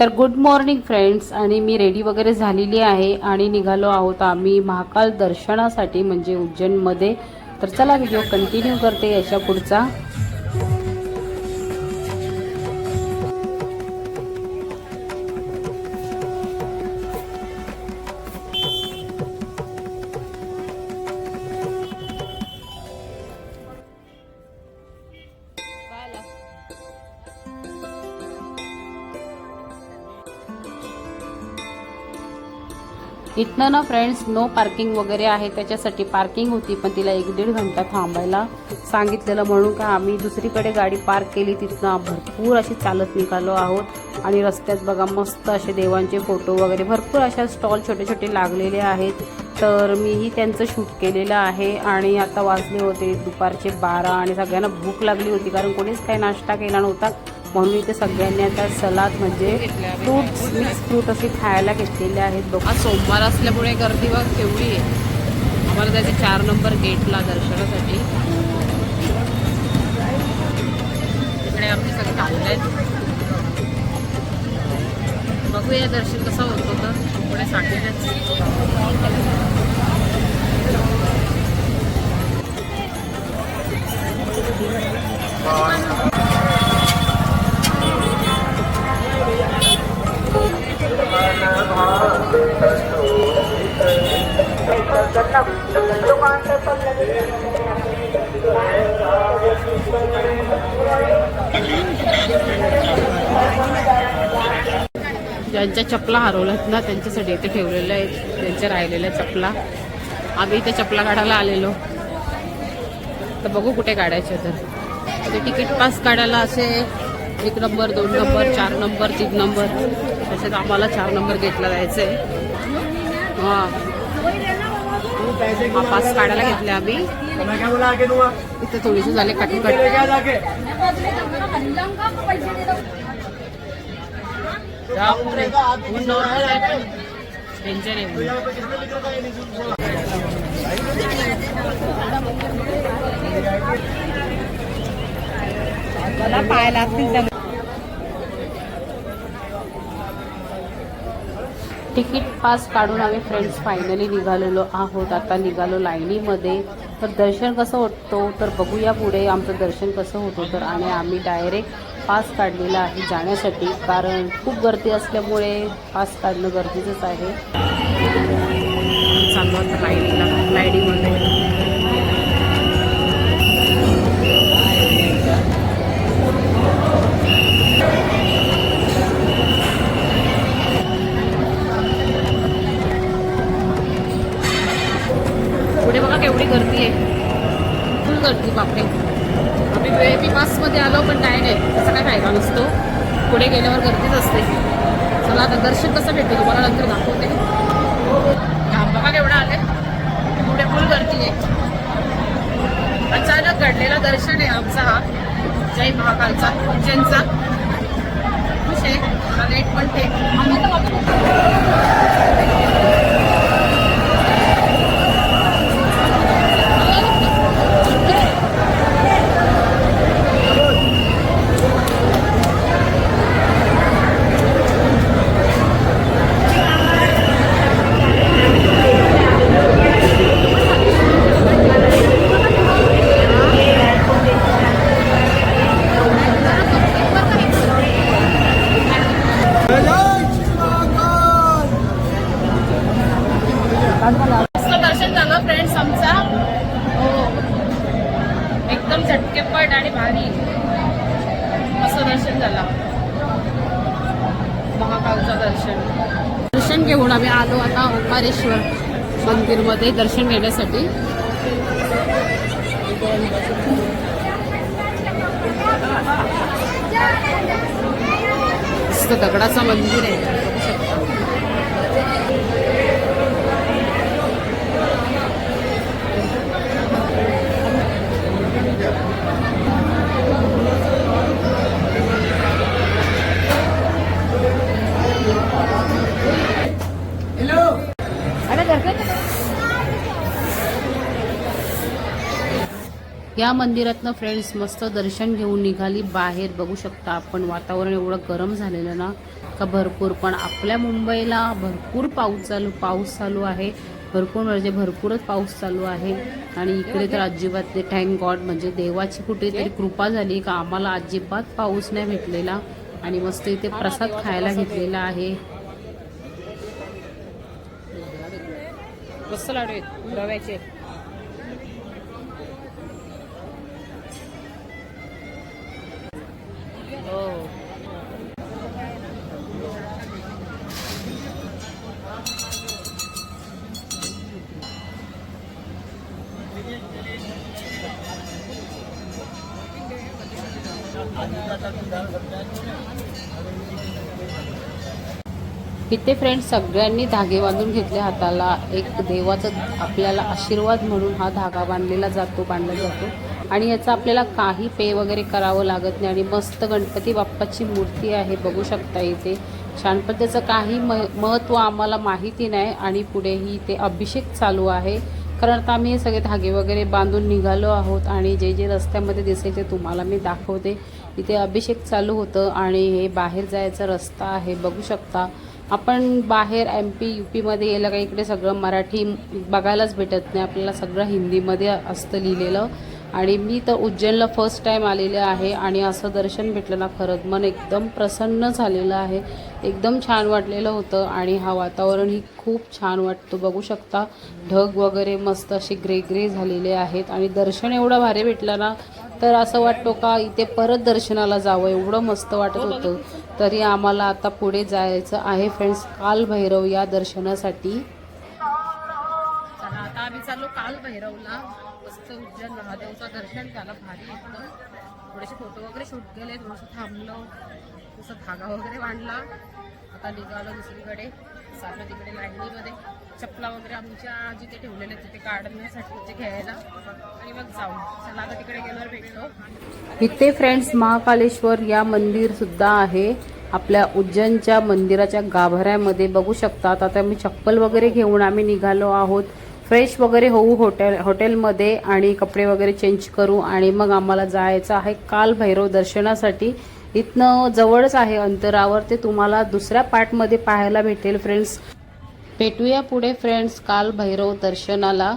तर good morning friends, आणि मी ready वगैरे झालेली आहे आणि निघालो आहोत आम्ही महाकाल दर्शनासाठी म्हणजे उज्जैनमध्ये. तर चला व्हिडिओ कंटिन्यू करते याच्या पुढचा. इथनं ना फ्रेंड्स नो पार्किंग वगैरे आहे, त्याच्यासाठी पार्किंग होती पण तिला 1-1.5 घंटा थांबायला सांगितलेलं, म्हणून का आम्ही दुसरीकडे गाडी पार्क केली. तिथनं भरपूर अशी चालत निघालो आहोत आणि रस्त्यात बघा मस्त असे देवांचे फोटो वगैरे भरपूर अशा स्टॉल छोटे छोटे लागलेले आहेत. तर मीही त्यांचं शूट केलेलं आहे. आणि आता वाजले होते दुपारचे 12 आणि सगळ्यांना भूक लागली होती कारण कोणीच काही नाश्ता केला नव्हता, म्हणून इथे सगळ्यांनी आता सलाद म्हणजे फ्रूट्स मिक्स फ्रूट असे खायला घेतलेले आहेत. आज सोमवार असल्यामुळे गर्दी बघ केवढी आहे. आम्हाला जायचे 4 नंबर गेटला दर्शनासाठी. तिकडे आमचे सगळे थांबले आहेत. बघूया दर्शन कसं होतं. तर पुढे साठीच ज्यांच्या चपला हरवल्यात ना त्यांच्यासाठी इथे ठेवलेल्या आहेत त्यांच्या राहिलेल्या चपला. आम्ही इथे चपला काढायला आलेलो, तर बघू कुठे काढायचे. तर ते तिकीट पास काढायला असे 1 नंबर 2 नंबर 4 नंबर 3 नंबर, तसेच आम्हाला 4 नंबर गेटला जायचं आहे. हा पास काढायला घेतले आम्ही. इथे थोडीशी झाले कटकट. टेन्शन आहे मला पाय लागतील. तिकीट पास काढून आम्ही फ्रेंड्स फायनली निघालेलो आहोत. आता निघालो लाईनीमध्ये. तर दर्शन कसं होतं तर बघूया पुढे आमचं दर्शन कसं होतं. तर आणि आम्ही डायरेक्ट पास काढलेला आहे जाण्यासाठी, कारण खूप गर्दी असल्यामुळे पास काढणं गरजेचंच आहे. चालू होतं लाईनीमध्ये. पुढे बघा केवढी गर्दी आहे, फुल गर्दी. बापरे, आम्ही VIP पासमध्ये आलो पण काय नाही, तसं काय फायदा नसतो. पुढे गेल्यावर गर्दीच असते. चला आता दर्शन कसं भेटतं तुम्हाला नंतर दाखवते. बघा केवढं आले, पुढे फुल गर्दी आहे. अचानक घडलेला दर्शन आहे आमचा हा जय महाकालचा उज्जैनचा. खुश आहे, मला लेट पण ते दर्शन झालं फ्रेंड्स आमचा. हो, एकदम झटकेपट आणि भारी असं दर्शन झालं. महाकालचं दर्शन घेऊन आम्ही आलो आता ओंकारेश्वर मंदिरमध्ये दर्शन घेण्यासाठी. दगडाचं मंदिर आहे. या मंदिरातनं फ्रेंड्स मस्त दर्शन घेऊन निघाली बाहेर. बघू शकता आपण वातावरण एवढं गरम झालेलं ना का भरपूर. पण आपल्या मुंबईला भरपूर पाऊस चालू आहे. भरपूर म्हणजे भरपूरच पाऊस चालू आहे. आणि इकडे तर अजिबात ते थँक गॉड म्हणजे देवाची कुठेतरी कृपा झाली का आम्हाला अजिबात पाऊस नाही भेटलेला. आणि मस्त इथे प्रसाद खायला घेतलेला आहे. मस्त लाडू आहेत रव्याचे. हो इथे फ्रेंड्स सगळ्यांनी धागे बांधून घेतले हाताला. एक देवाचा आपल्याला आशीर्वाद म्हणून हा धागा बांधला जातो. आणि याचा आपल्याला काही पे वगैरे करावं लागत नाही. आणि मस्त गणपती बाप्पाची मूर्ती आहे बघू शकता इथे छान. पण त्याचं काही महत्त्व आम्हाला माहिती नाही. आणि पुढेही इथे अभिषेक चालू आहे. कारण आता आम्ही हे सगळे धागे वगैरे बांधून निघालो आहोत. आणि जे जे रस्त्यामध्ये दिसेल ते तुम्हाला मी दाखवते. इथे अभिषेक चालू होतं. आणि हे बाहेर जायचा रस्ता आहे बघू शकता. आपण बाहेर MP UP मध्ये गेलं का इकडे सगळं मराठी बघायलाच भेटत नाही आपल्याला. सगळं हिंदीमध्ये असतं लिहिलेलं. आणि मी तर उज्जैनला फर्स्ट टाईम आलेले आहे. आणि असं दर्शन भेटलं ना खरंच मन एकदम प्रसन्न झालेलं आहे. एकदम छान वाटलेलं होतं. आणि हा वातावरणही खूप छान वाटतो बघू शकता. ढग वगैरे मस्त असे ग्रे झालेले आहेत. आणि दर्शन एवढं भारी भेटलं ना तर असं वाटतो का इथे परत दर्शनाला जावं एवढं मस्त वाटत होतं. तरी आम्हाला आता पुढे जायचं आहे फ्रेंड्स काल भैरव या दर्शनासाठी. चला आता आम्ही चाललो काल भैरवला. मस्त उज्जैन महादेवचं दर्शन झालं भारी एकदम. थोडेसे फोटो वगैरे शूट केले. थोडंसं थांबलो तसं धागा वगैरे बांधला. आता निघालो दुसरीकडे. चाललो तिकडे लाईनीमध्ये चपला वगैरे आमच्या जिथे ठेवलेले तिथे काढण्यासाठी तिथे घ्यायला. आणि मग जाऊ. चला आता तिकडे गेल्यावर भेटतो. इथे फ्रेंड्स महाकालेश्वर या मंदिर सुद्धा आहे आपल्या उज्जैनच्या मंदिराच्या गाभाऱ्यामध्ये बघू शकतात. आता मी चप्पल वगैरे घेऊन आम्ही निघालो आहोत. फ्रेश वगैरे होऊ हॉटेलमध्ये आणि कपडे वगैरे चेंज करू. आणि मग आम्हाला जायचं आहे काल भैरव दर्शनासाठी. इथनं जवळच आहे अंतरावर. ते तुम्हाला दुसऱ्या पार्टमध्ये पाहायला भेटेल फ्रेंड्स. भेटूया पुढे फ्रेंड्स काल भैरव दर्शनाला.